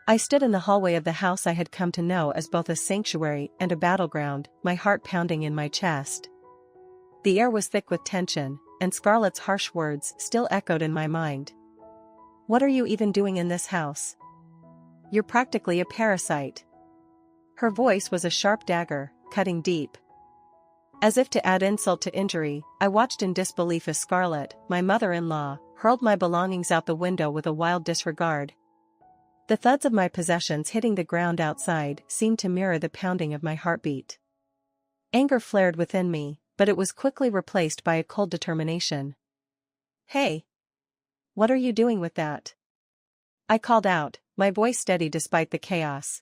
I stood in the hallway of the house I had come to know as both a sanctuary and a battleground, my heart pounding in my chest. The air was thick with tension, and Scarlett's harsh words still echoed in my mind. "What are you even doing in this house? You're practically a parasite." Her voice was a sharp dagger, cutting deep. As if to add insult to injury, I watched in disbelief as Scarlett, my mother-in-law, hurled my belongings out the window with a wild disregard. The thuds of my possessions hitting the ground outside seemed to mirror the pounding of my heartbeat. Anger flared within me, but it was quickly replaced by a cold determination. "Hey! What are you doing with that?" I called out, my voice steady despite the chaos.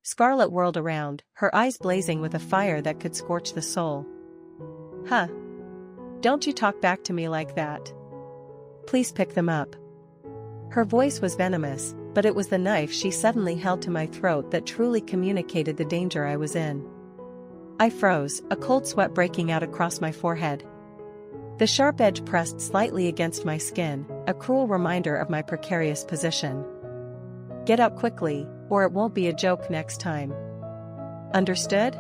Scarlett whirled around, her eyes blazing with a fire that could scorch the soul. "Huh! Don't you talk back to me like that. Please pick them up." Her voice was venomous, but it was the knife she suddenly held to my throat that truly communicated the danger I was in. I froze, a cold sweat breaking out across my forehead. The sharp edge pressed slightly against my skin, a cruel reminder of my precarious position. "Get out quickly, or it won't be a joke next time. Understood?"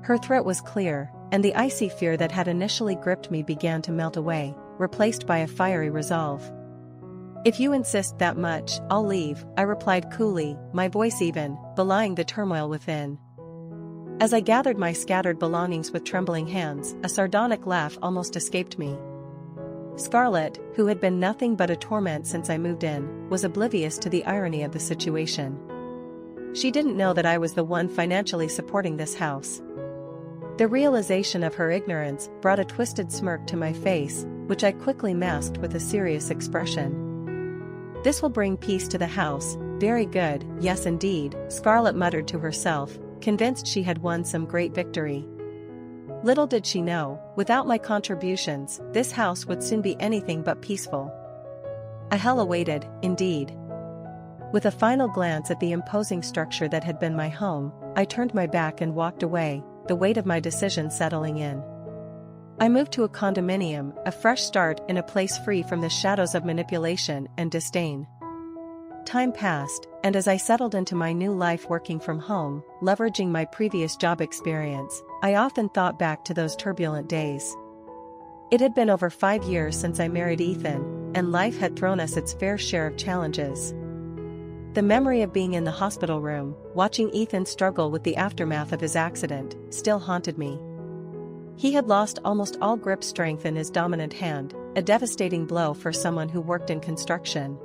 Her threat was clear, and the icy fear that had initially gripped me began to melt away, replaced by a fiery resolve. "If you insist that much, I'll leave," I replied coolly, my voice even, belying the turmoil within. As I gathered my scattered belongings with trembling hands, a sardonic laugh almost escaped me. Scarlett, who had been nothing but a torment since I moved in, was oblivious to the irony of the situation. She didn't know that I was the one financially supporting this house. The realization of her ignorance brought a twisted smirk to my face, which I quickly masked with a serious expression. "This will bring peace to the house, very good, yes indeed," Scarlett muttered to herself, convinced she had won some great victory. Little did she know, without my contributions, this house would soon be anything but peaceful. A hell awaited, indeed. With a final glance at the imposing structure that had been my home, I turned my back and walked away, the weight of my decision settling in. I moved to a condominium, a fresh start in a place free from the shadows of manipulation and disdain. Time passed, and as I settled into my new life working from home, leveraging my previous job experience, I often thought back to those turbulent days. It had been over 5 years since I married Ethan, and life had thrown us its fair share of challenges. The memory of being in the hospital room, watching Ethan struggle with the aftermath of his accident, still haunted me. He had lost almost all grip strength in his dominant hand, a devastating blow for someone who worked in construction.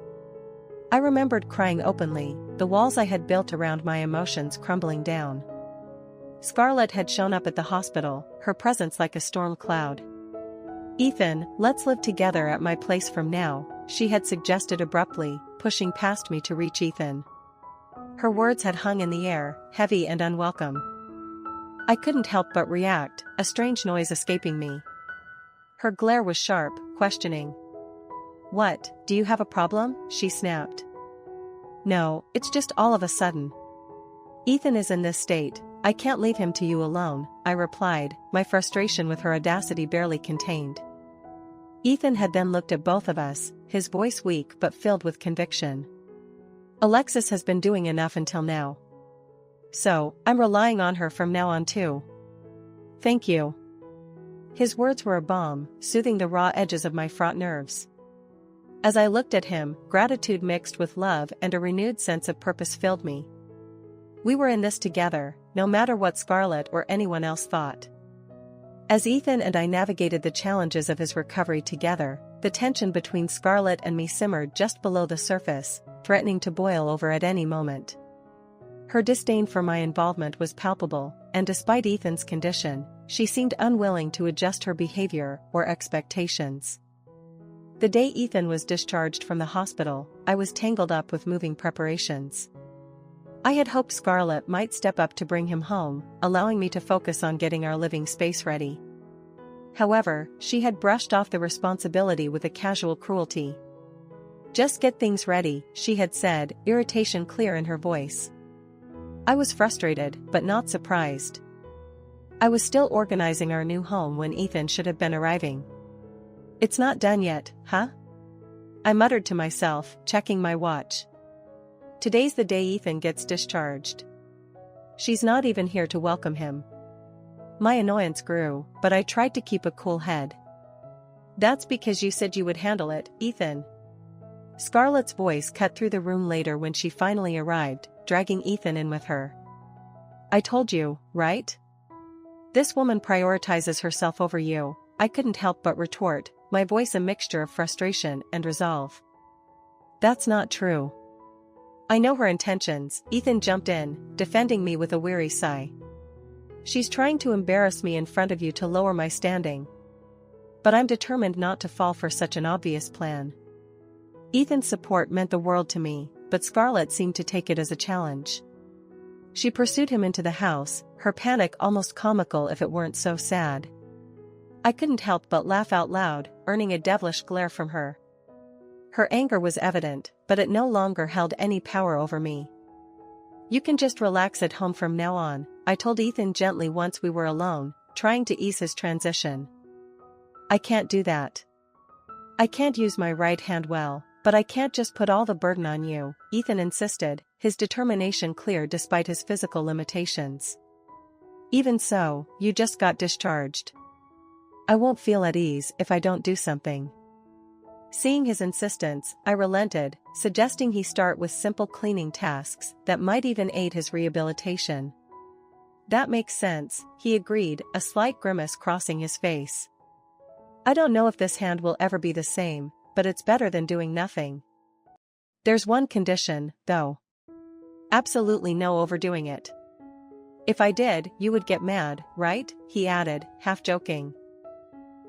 I remembered crying openly, the walls I had built around my emotions crumbling down. Scarlett had shown up at the hospital, her presence like a storm cloud. "Ethan, let's live together at my place from now," she had suggested abruptly, pushing past me to reach Ethan. Her words had hung in the air, heavy and unwelcome. I couldn't help but react, a strange noise escaping me. Her glare was sharp, questioning. "What, do you have a problem?" she snapped. "No, it's just all of a sudden. Ethan is in this state, I can't leave him to you alone," I replied, my frustration with her audacity barely contained. Ethan had then looked at both of us, his voice weak but filled with conviction. "Alexis has been doing enough until now. So, I'm relying on her from now on too." "Thank you." His words were a balm, soothing the raw edges of my fraught nerves. As I looked at him, gratitude mixed with love and a renewed sense of purpose filled me. We were in this together, no matter what Scarlett or anyone else thought. As Ethan and I navigated the challenges of his recovery together, the tension between Scarlett and me simmered just below the surface, threatening to boil over at any moment. Her disdain for my involvement was palpable, and despite Ethan's condition, she seemed unwilling to adjust her behavior or expectations. The day Ethan was discharged from the hospital, I was tangled up with moving preparations. I had hoped Scarlett might step up to bring him home, allowing me to focus on getting our living space ready. However, she had brushed off the responsibility with a casual cruelty. "Just get things ready," she had said, irritation clear in her voice. I was frustrated, but not surprised. I was still organizing our new home when Ethan should have been arriving. "It's not done yet, huh?" I muttered to myself, checking my watch. Today's the day Ethan gets discharged. She's not even here to welcome him. My annoyance grew, but I tried to keep a cool head. That's because you said you would handle it, Ethan. Scarlett's voice cut through the room later when she finally arrived, dragging Ethan in with her. I told you, right? This woman prioritizes herself over you, I couldn't help but retort, my voice a mixture of frustration and resolve. That's not true. I know her intentions, Ethan jumped in, defending me with a weary sigh. She's trying to embarrass me in front of you to lower my standing. But I'm determined not to fall for such an obvious plan. Ethan's support meant the world to me, but Scarlett seemed to take it as a challenge. She pursued him into the house, her panic almost comical if it weren't so sad. I couldn't help but laugh out loud, earning a devilish glare from her. Her anger was evident, but it no longer held any power over me. You can just relax at home from now on, I told Ethan gently once we were alone, trying to ease his transition. I can't do that. I can't use my right hand well, but I can't just put all the burden on you, Ethan insisted, his determination clear despite his physical limitations. Even so, you just got discharged. I won't feel at ease if I don't do something. Seeing his insistence, I relented, suggesting he start with simple cleaning tasks that might even aid his rehabilitation. That makes sense, he agreed, a slight grimace crossing his face. I don't know if this hand will ever be the same, but it's better than doing nothing. There's one condition, though. Absolutely no overdoing it. If I did, you would get mad, right? He added, half joking.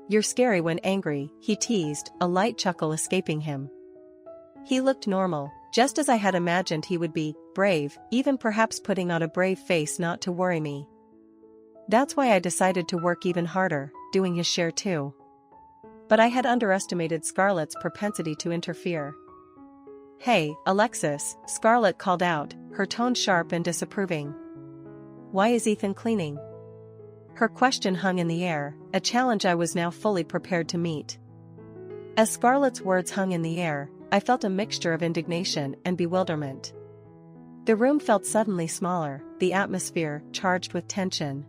You're scary when angry, he teased, a light chuckle escaping him. He looked normal, just as I had imagined he would be, brave, even perhaps putting on a brave face not to worry me. That's why I decided to work even harder, doing his share too. But I had underestimated Scarlett's propensity to interfere. Hey, Alexis, Scarlett called out, her tone sharp and disapproving. Why is Ethan cleaning? Her question hung in the air, a challenge I was now fully prepared to meet. As Scarlett's words hung in the air, I felt a mixture of indignation and bewilderment. The room felt suddenly smaller, the atmosphere charged with tension.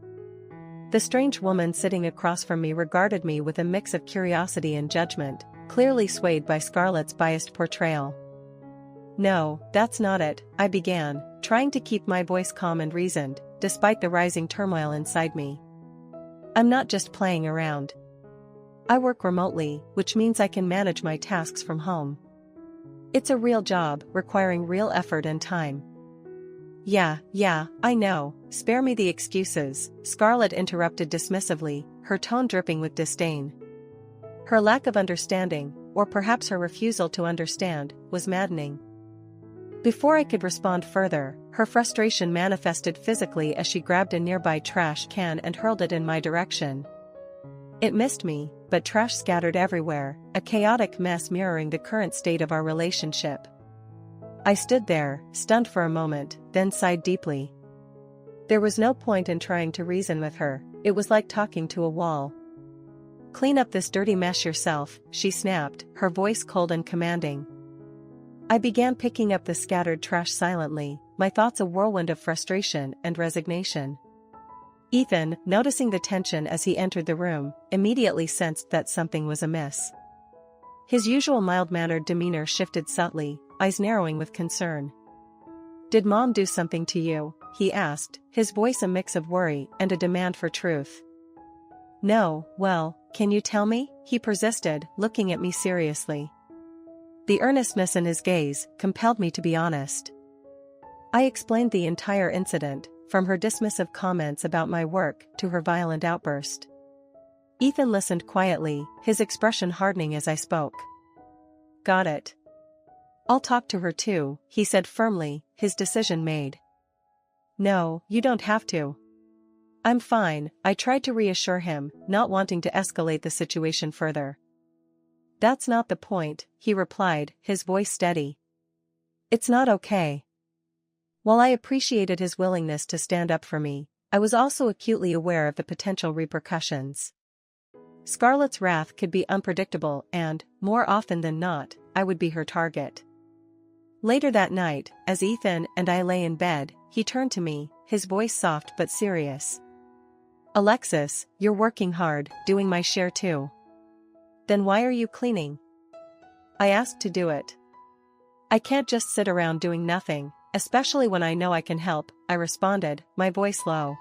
The strange woman sitting across from me regarded me with a mix of curiosity and judgment, clearly swayed by Scarlett's biased portrayal. No, that's not it, I began, trying to keep my voice calm and reasoned, despite the rising turmoil inside me. I'm not just playing around. I work remotely, which means I can manage my tasks from home. It's a real job, requiring real effort and time. Yeah, I know, spare me the excuses, Scarlett interrupted dismissively, her tone dripping with disdain. Her lack of understanding, or perhaps her refusal to understand, was maddening. Before I could respond further, her frustration manifested physically as she grabbed a nearby trash can and hurled it in my direction. It missed me, but trash scattered everywhere, a chaotic mess mirroring the current state of our relationship. I stood there, stunned for a moment, then sighed deeply. There was no point in trying to reason with her, it was like talking to a wall. Clean up this dirty mess yourself, she snapped, her voice cold and commanding. I began picking up the scattered trash silently, my thoughts a whirlwind of frustration and resignation. Ethan, noticing the tension as he entered the room, immediately sensed that something was amiss. His usual mild-mannered demeanor shifted subtly, eyes narrowing with concern. Did Mom do something to you? He asked, his voice a mix of worry and a demand for truth. No, well, can you tell me? He persisted, looking at me seriously. The earnestness in his gaze compelled me to be honest. I explained the entire incident, from her dismissive comments about my work to her violent outburst. Ethan listened quietly, his expression hardening as I spoke. Got it. I'll talk to her too, he said firmly, his decision made. No, you don't have to. I'm fine, I tried to reassure him, not wanting to escalate the situation further. That's not the point, he replied, his voice steady. It's not okay. While I appreciated his willingness to stand up for me, I was also acutely aware of the potential repercussions. Scarlett's wrath could be unpredictable and, more often than not, I would be her target. Later that night, as Ethan and I lay in bed, he turned to me, his voice soft but serious. "Alexis, you're working hard, doing my share too. Then why are you cleaning?" "I asked to do it. I can't just sit around doing nothing, especially when I know I can help," I responded, my voice low.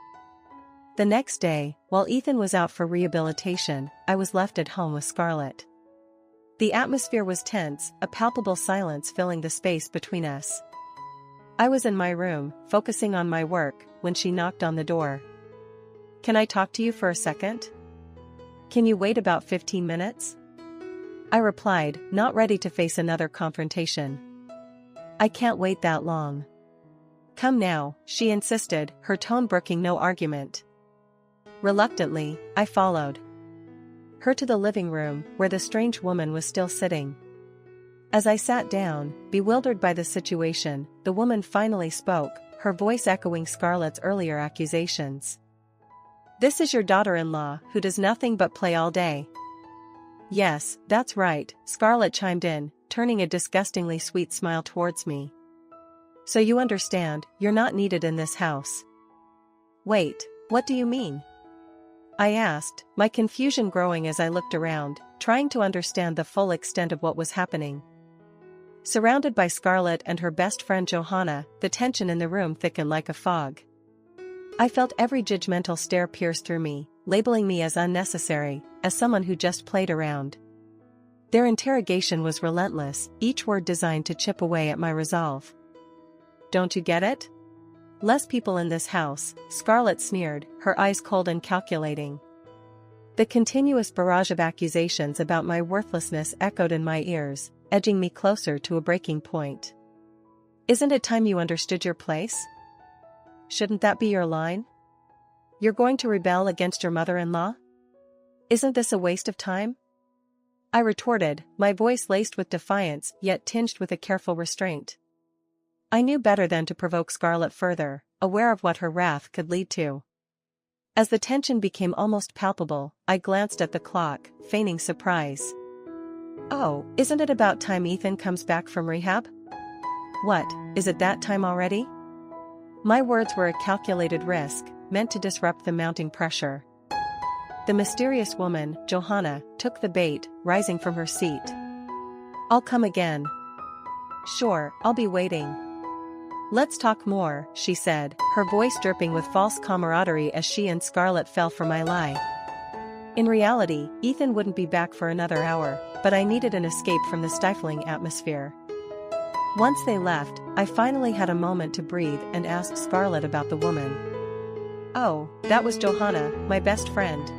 The next day, while Ethan was out for rehabilitation, I was left at home with Scarlett. The atmosphere was tense, a palpable silence filling the space between us. I was in my room, focusing on my work, when she knocked on the door. "Can I talk to you for a second?" "Can you wait about 15 minutes?" I replied, not ready to face another confrontation. "I can't wait that long." "Come now," she insisted, her tone brooking no argument. Reluctantly, I followed her to the living room, where the strange woman was still sitting. As I sat down, bewildered by the situation, the woman finally spoke, her voice echoing Scarlett's earlier accusations. "This is your daughter-in-law, who does nothing but play all day." "Yes, that's right," Scarlett chimed in, turning a disgustingly sweet smile towards me. "So you understand, you're not needed in this house." "Wait, what do you mean?" I asked, my confusion growing as I looked around, trying to understand the full extent of what was happening. Surrounded by Scarlett and her best friend Johanna, the tension in the room thickened like a fog. I felt every judgmental stare pierce through me, labeling me as unnecessary, as someone who just played around. Their interrogation was relentless, each word designed to chip away at my resolve. "Don't you get it? Less people in this house," Scarlett sneered, her eyes cold and calculating. The continuous barrage of accusations about my worthlessness echoed in my ears, edging me closer to a breaking point. "Isn't it time you understood your place? Shouldn't that be your line? You're going to rebel against your mother-in-law? Isn't this a waste of time?" I retorted, my voice laced with defiance yet tinged with a careful restraint. I knew better than to provoke Scarlett further, aware of what her wrath could lead to. As the tension became almost palpable, I glanced at the clock, feigning surprise. "Oh, isn't it about time Ethan comes back from rehab?" "What, is it that time already?" My words were a calculated risk, meant to disrupt the mounting pressure. The mysterious woman, Johanna, took the bait, rising from her seat. "I'll come again." "Sure, I'll be waiting." "Let's talk more," she said, her voice dripping with false camaraderie as she and Scarlett fell for my lie. In reality, Ethan wouldn't be back for another hour, but I needed an escape from the stifling atmosphere. Once they left, I finally had a moment to breathe and asked Scarlett about the woman. "Oh, that was Johanna, my best friend.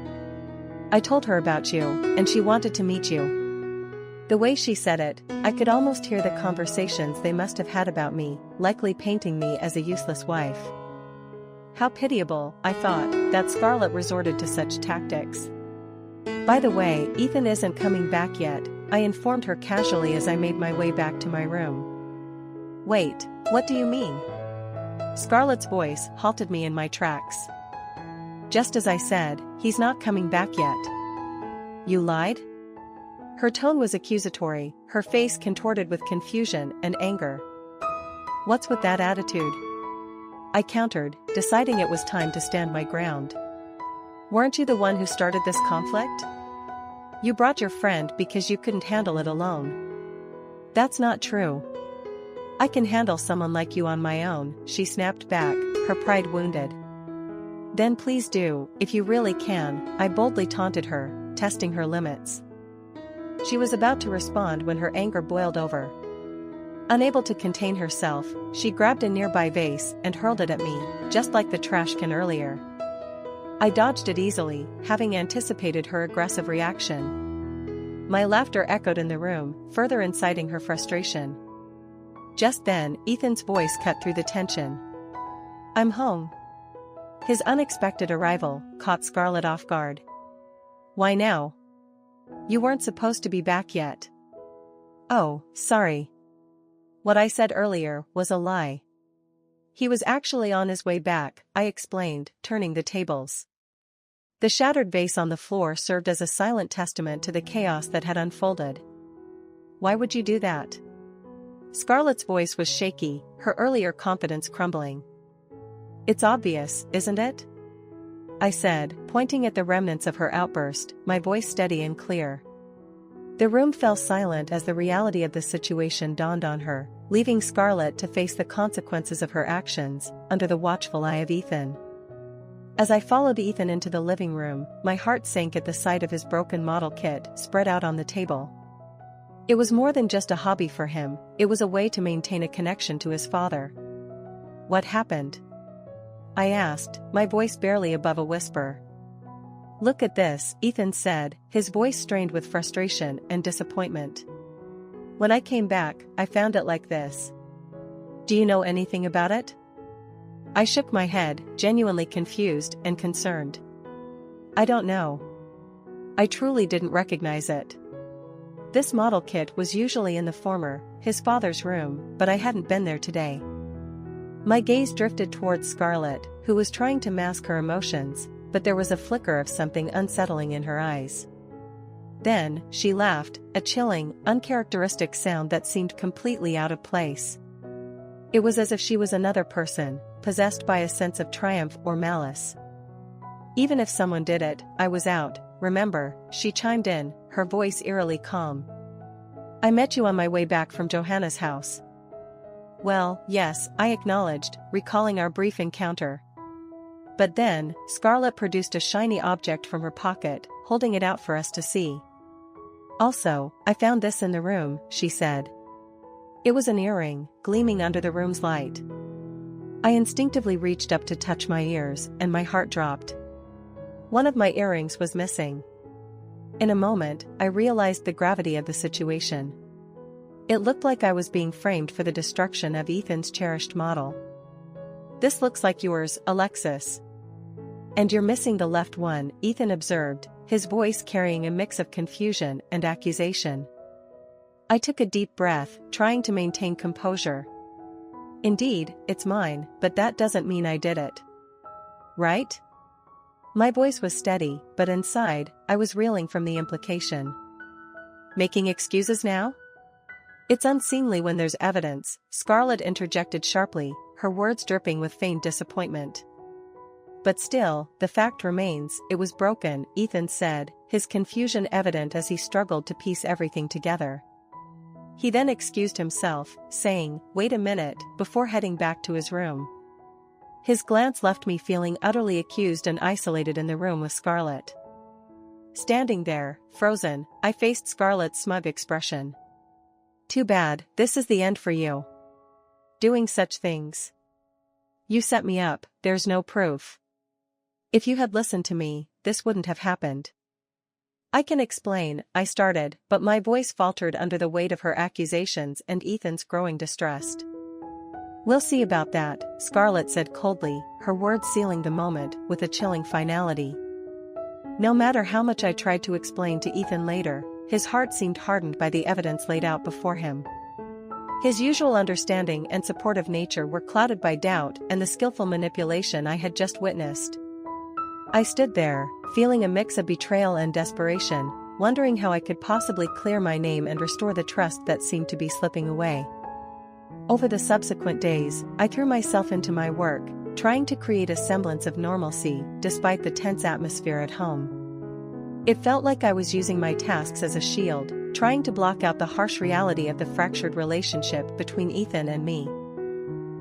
I told her about you, and she wanted to meet you." The way she said it, I could almost hear the conversations they must have had about me, likely painting me as a useless wife. How pitiable, I thought, that Scarlett resorted to such tactics. "By the way, Ethan isn't coming back yet," I informed her casually as I made my way back to my room. "Wait, what do you mean?" Scarlett's voice halted me in my tracks. "Just as I said, he's not coming back yet." "You lied?" Her tone was accusatory, her face contorted with confusion and anger. "What's with that attitude?" I countered, deciding it was time to stand my ground. "Weren't you the one who started this conflict? You brought your friend because you couldn't handle it alone." "That's not true. I can handle someone like you on my own," she snapped back, her pride wounded. "Then please do, if you really can," I boldly taunted her, testing her limits. She was about to respond when her anger boiled over. Unable to contain herself, she grabbed a nearby vase and hurled it at me, just like the trash can earlier. I dodged it easily, having anticipated her aggressive reaction. My laughter echoed in the room, further inciting her frustration. Just then, Ethan's voice cut through the tension. "I'm home." His unexpected arrival caught Scarlett off guard. "Why now? You weren't supposed to be back yet." "Oh, sorry. What I said earlier was a lie." "He was actually on his way back," I explained, turning the tables. The shattered vase on the floor served as a silent testament to the chaos that had unfolded. "Why would you do that?" Scarlett's voice was shaky, her earlier confidence crumbling. "It's obvious, isn't it?" I said, pointing at the remnants of her outburst, my voice steady and clear. The room fell silent as the reality of the situation dawned on her, leaving Scarlett to face the consequences of her actions, under the watchful eye of Ethan. As I followed Ethan into the living room, my heart sank at the sight of his broken model kit spread out on the table. It was more than just a hobby for him, it was a way to maintain a connection to his father. "What happened?" I asked, my voice barely above a whisper. "Look at this," Ethan said, his voice strained with frustration and disappointment. "When I came back, I found it like this. Do you know anything about it?" I shook my head, genuinely confused and concerned. "I don't know. I truly didn't recognize it. This model kit was usually in his father's room, but I hadn't been there today." My gaze drifted towards Scarlett, who was trying to mask her emotions, but there was a flicker of something unsettling in her eyes. Then, she laughed, a chilling, uncharacteristic sound that seemed completely out of place. It was as if she was another person, possessed by a sense of triumph or malice. "Even if someone did it, I was out, remember," she chimed in, her voice eerily calm. "I met you on my way back from Johanna's house." "Well, yes," I acknowledged, recalling our brief encounter. But then, Scarlett produced a shiny object from her pocket, holding it out for us to see. "Also, I found this in the room," she said. It was an earring, gleaming under the room's light. I instinctively reached up to touch my ears, and my heart dropped. One of my earrings was missing. In a moment, I realized the gravity of the situation. It looked like I was being framed for the destruction of Ethan's cherished model. "This looks like yours, Alexis. And you're missing the left one," Ethan observed, his voice carrying a mix of confusion and accusation. I took a deep breath, trying to maintain composure. "Indeed, it's mine, but that doesn't mean I did it. Right?" My voice was steady, but inside, I was reeling from the implication. "Making excuses now?" "It's unseemly when there's evidence," Scarlett interjected sharply, her words dripping with feigned disappointment. "But still, the fact remains, it was broken," Ethan said, his confusion evident as he struggled to piece everything together. He then excused himself, saying, "Wait a minute," before heading back to his room. His glance left me feeling utterly accused and isolated in the room with Scarlett. Standing there, frozen, I faced Scarlett's smug expression. "Too bad, this is the end for you. Doing such things. You set me up, there's no proof. If you had listened to me, this wouldn't have happened." "I can explain," I started, but my voice faltered under the weight of her accusations and Ethan's growing distress. "We'll see about that," Scarlett said coldly, her words sealing the moment with a chilling finality. No matter how much I tried to explain to Ethan later, his heart seemed hardened by the evidence laid out before him. His usual understanding and supportive nature were clouded by doubt and the skillful manipulation I had just witnessed. I stood there, feeling a mix of betrayal and desperation, wondering how I could possibly clear my name and restore the trust that seemed to be slipping away. Over the subsequent days, I threw myself into my work, trying to create a semblance of normalcy, despite the tense atmosphere at home. It felt like I was using my tasks as a shield, trying to block out the harsh reality of the fractured relationship between Ethan and me.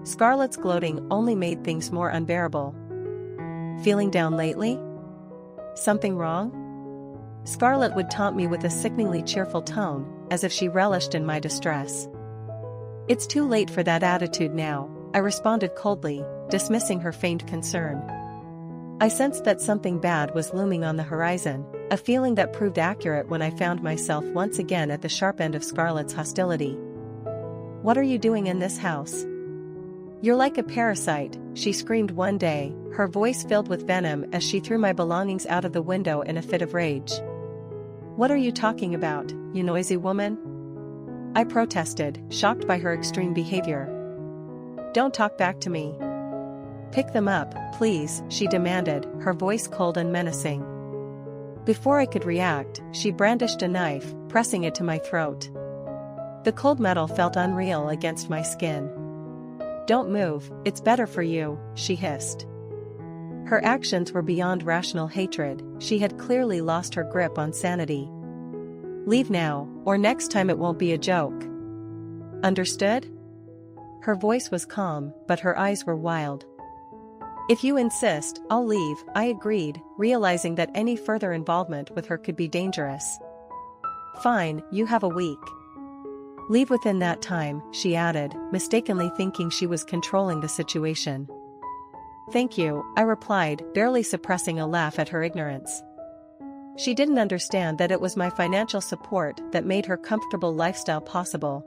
Scarlett's gloating only made things more unbearable. "Feeling down lately? Something wrong?" Scarlett would taunt me with a sickeningly cheerful tone, as if she relished in my distress. "It's too late for that attitude now," I responded coldly, dismissing her feigned concern. I sensed that something bad was looming on the horizon, a feeling that proved accurate when I found myself once again at the sharp end of Scarlett's hostility. "What are you doing in this house? You're like a parasite," she screamed one day, her voice filled with venom as she threw my belongings out of the window in a fit of rage. "What are you talking about, you noisy woman?" I protested, shocked by her extreme behavior. "Don't talk back to me. Pick them up, please," she demanded, her voice cold and menacing. Before I could react, she brandished a knife, pressing it to my throat. The cold metal felt unreal against my skin. "Don't move, it's better for you," she hissed. Her actions were beyond rational hatred. She had clearly lost her grip on sanity. "Leave now, or next time it won't be a joke. Understood?" Her voice was calm, but her eyes were wild. "If you insist, I'll leave," I agreed, realizing that any further involvement with her could be dangerous. "Fine, you have a week. Leave within that time," she added, mistakenly thinking she was controlling the situation. "Thank you," I replied, barely suppressing a laugh at her ignorance. She didn't understand that it was my financial support that made her comfortable lifestyle possible.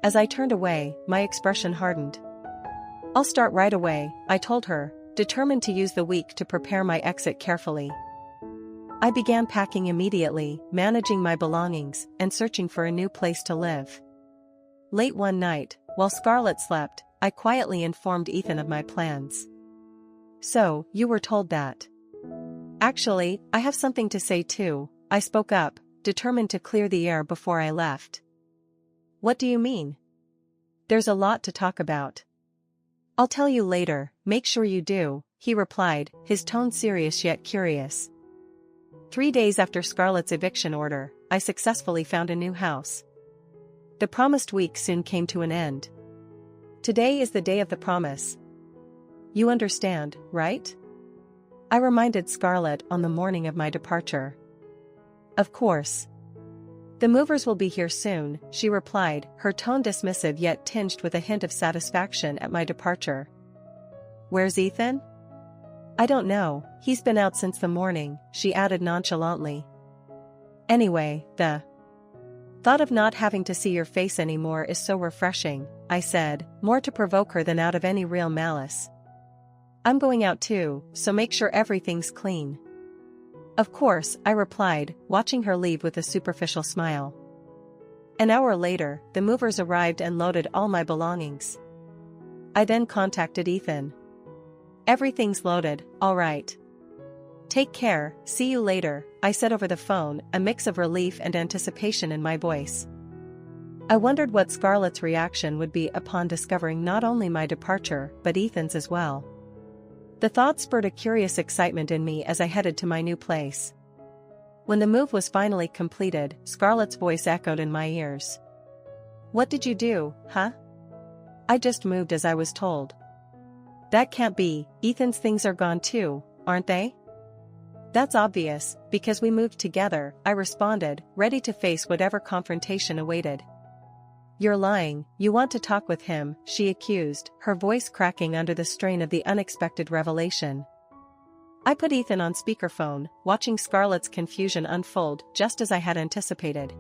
As I turned away, my expression hardened. "I'll start right away," I told her, determined to use the week to prepare my exit carefully. I began packing immediately, managing my belongings, and searching for a new place to live. Late one night, while Scarlett slept, I quietly informed Ethan of my plans. "So, you were told that?" "Actually, I have something to say too," I spoke up, determined to clear the air before I left. "What do you mean?" "There's a lot to talk about." "I'll tell you later, make sure you do," he replied, his tone serious yet curious. 3 days after Scarlett's eviction order, I successfully found a new house. The promised week soon came to an end. Today is the day of the promise. You understand, right? I reminded Scarlett on the morning of my departure. Of course. The movers will be here soon, she replied, her tone dismissive yet tinged with a hint of satisfaction at my departure. Where's Ethan? I don't know, he's been out since the morning, she added nonchalantly. Anyway, the thought of not having to see your face anymore is so refreshing, I said, more to provoke her than out of any real malice. I'm going out too, so make sure everything's clean. Of course, I replied, watching her leave with a superficial smile. An hour later, the movers arrived and loaded all my belongings. I then contacted Ethan. Everything's loaded, all right. Take care, see you later, I said over the phone, a mix of relief and anticipation in my voice. I wondered what Scarlett's reaction would be upon discovering not only my departure but Ethan's as well. The thought spurred a curious excitement in me as I headed to my new place. When the move was finally completed, Scarlett's voice echoed in my ears. What did you do, huh? I just moved as I was told. That can't be, Ethan's things are gone too, aren't they? That's obvious, because we moved together, I responded, ready to face whatever confrontation awaited. You're lying, you want to talk with him, she accused, her voice cracking under the strain of the unexpected revelation. I put Ethan on speakerphone, watching Scarlett's confusion unfold just as I had anticipated.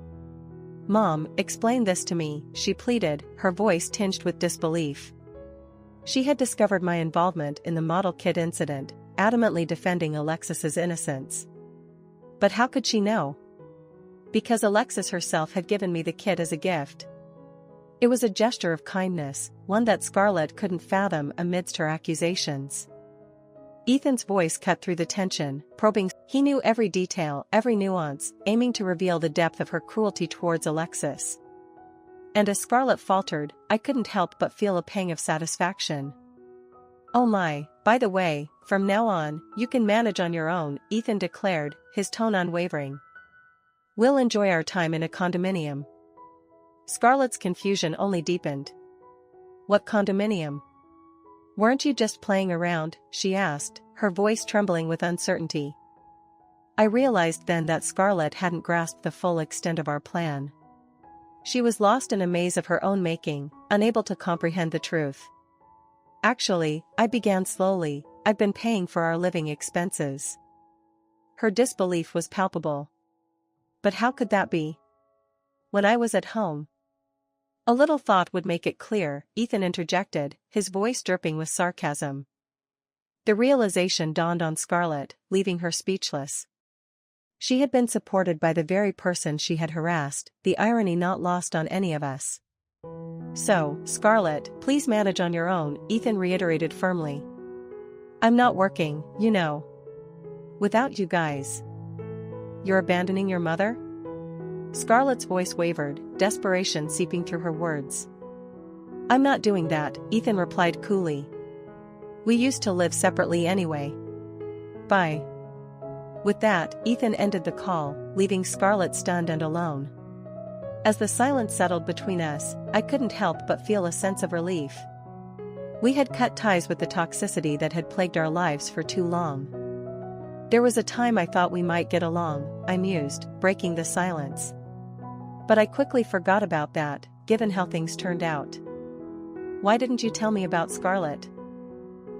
Mom, explain this to me, she pleaded, her voice tinged with disbelief. She had discovered my involvement in the model kit incident, adamantly defending Alexis's innocence. But how could she know? Because Alexis herself had given me the kit as a gift. It was a gesture of kindness, one that Scarlett couldn't fathom amidst her accusations. Ethan's voice cut through the tension, probing. He knew every detail, every nuance, aiming to reveal the depth of her cruelty towards Alexis. And as Scarlett faltered, I couldn't help but feel a pang of satisfaction. Oh my, by the way, from now on, you can manage on your own, Ethan declared, his tone unwavering. We'll enjoy our time in a condominium. Scarlett's confusion only deepened. What condominium? Weren't you just playing around, she asked, her voice trembling with uncertainty. I realized then that Scarlett hadn't grasped the full extent of our plan. She was lost in a maze of her own making, unable to comprehend the truth. Actually, I began slowly, I've been paying for our living expenses. Her disbelief was palpable. But how could that be? When I was at home. A little thought would make it clear, Ethan interjected, his voice dripping with sarcasm. The realization dawned on Scarlett, leaving her speechless. She had been supported by the very person she had harassed, the irony not lost on any of us. So, Scarlett, please manage on your own, Ethan reiterated firmly. I'm not working, you know. Without you guys. You're abandoning your mother? Scarlett's voice wavered, desperation seeping through her words. "I'm not doing that," Ethan replied coolly. "We used to live separately anyway. Bye." With that, Ethan ended the call, leaving Scarlett stunned and alone. As the silence settled between us, I couldn't help but feel a sense of relief. We had cut ties with the toxicity that had plagued our lives for too long. "There was a time I thought we might get along," I mused, breaking the silence. "But I quickly forgot about that, given how things turned out." "Why didn't you tell me about Scarlett?"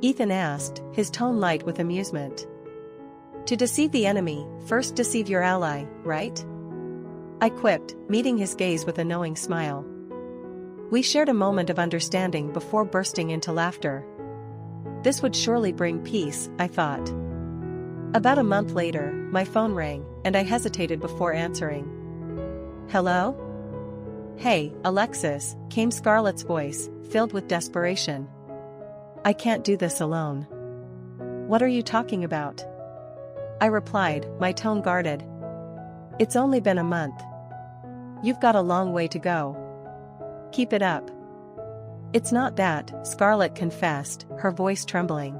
Ethan asked, his tone light with amusement. "To deceive the enemy, first deceive your ally, right?" I quipped, meeting his gaze with a knowing smile. We shared a moment of understanding before bursting into laughter. This would surely bring peace, I thought. About a month later, my phone rang, and I hesitated before answering. "Hello?" "Hey, Alexis," came Scarlett's voice, filled with desperation. "I can't do this alone." "What are you talking about?" I replied, my tone guarded. "It's only been a month. You've got a long way to go. Keep it up." "It's not that," Scarlett confessed, her voice trembling.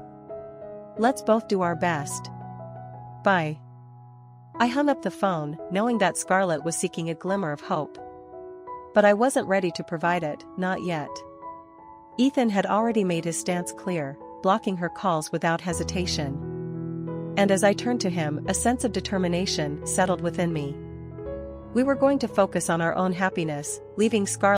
"Let's both do our best. Bye." I hung up the phone, knowing that Scarlett was seeking a glimmer of hope. But I wasn't ready to provide it, not yet. Ethan had already made his stance clear, blocking her calls without hesitation. And as I turned to him, a sense of determination settled within me. We were going to focus on our own happiness, leaving Scarlett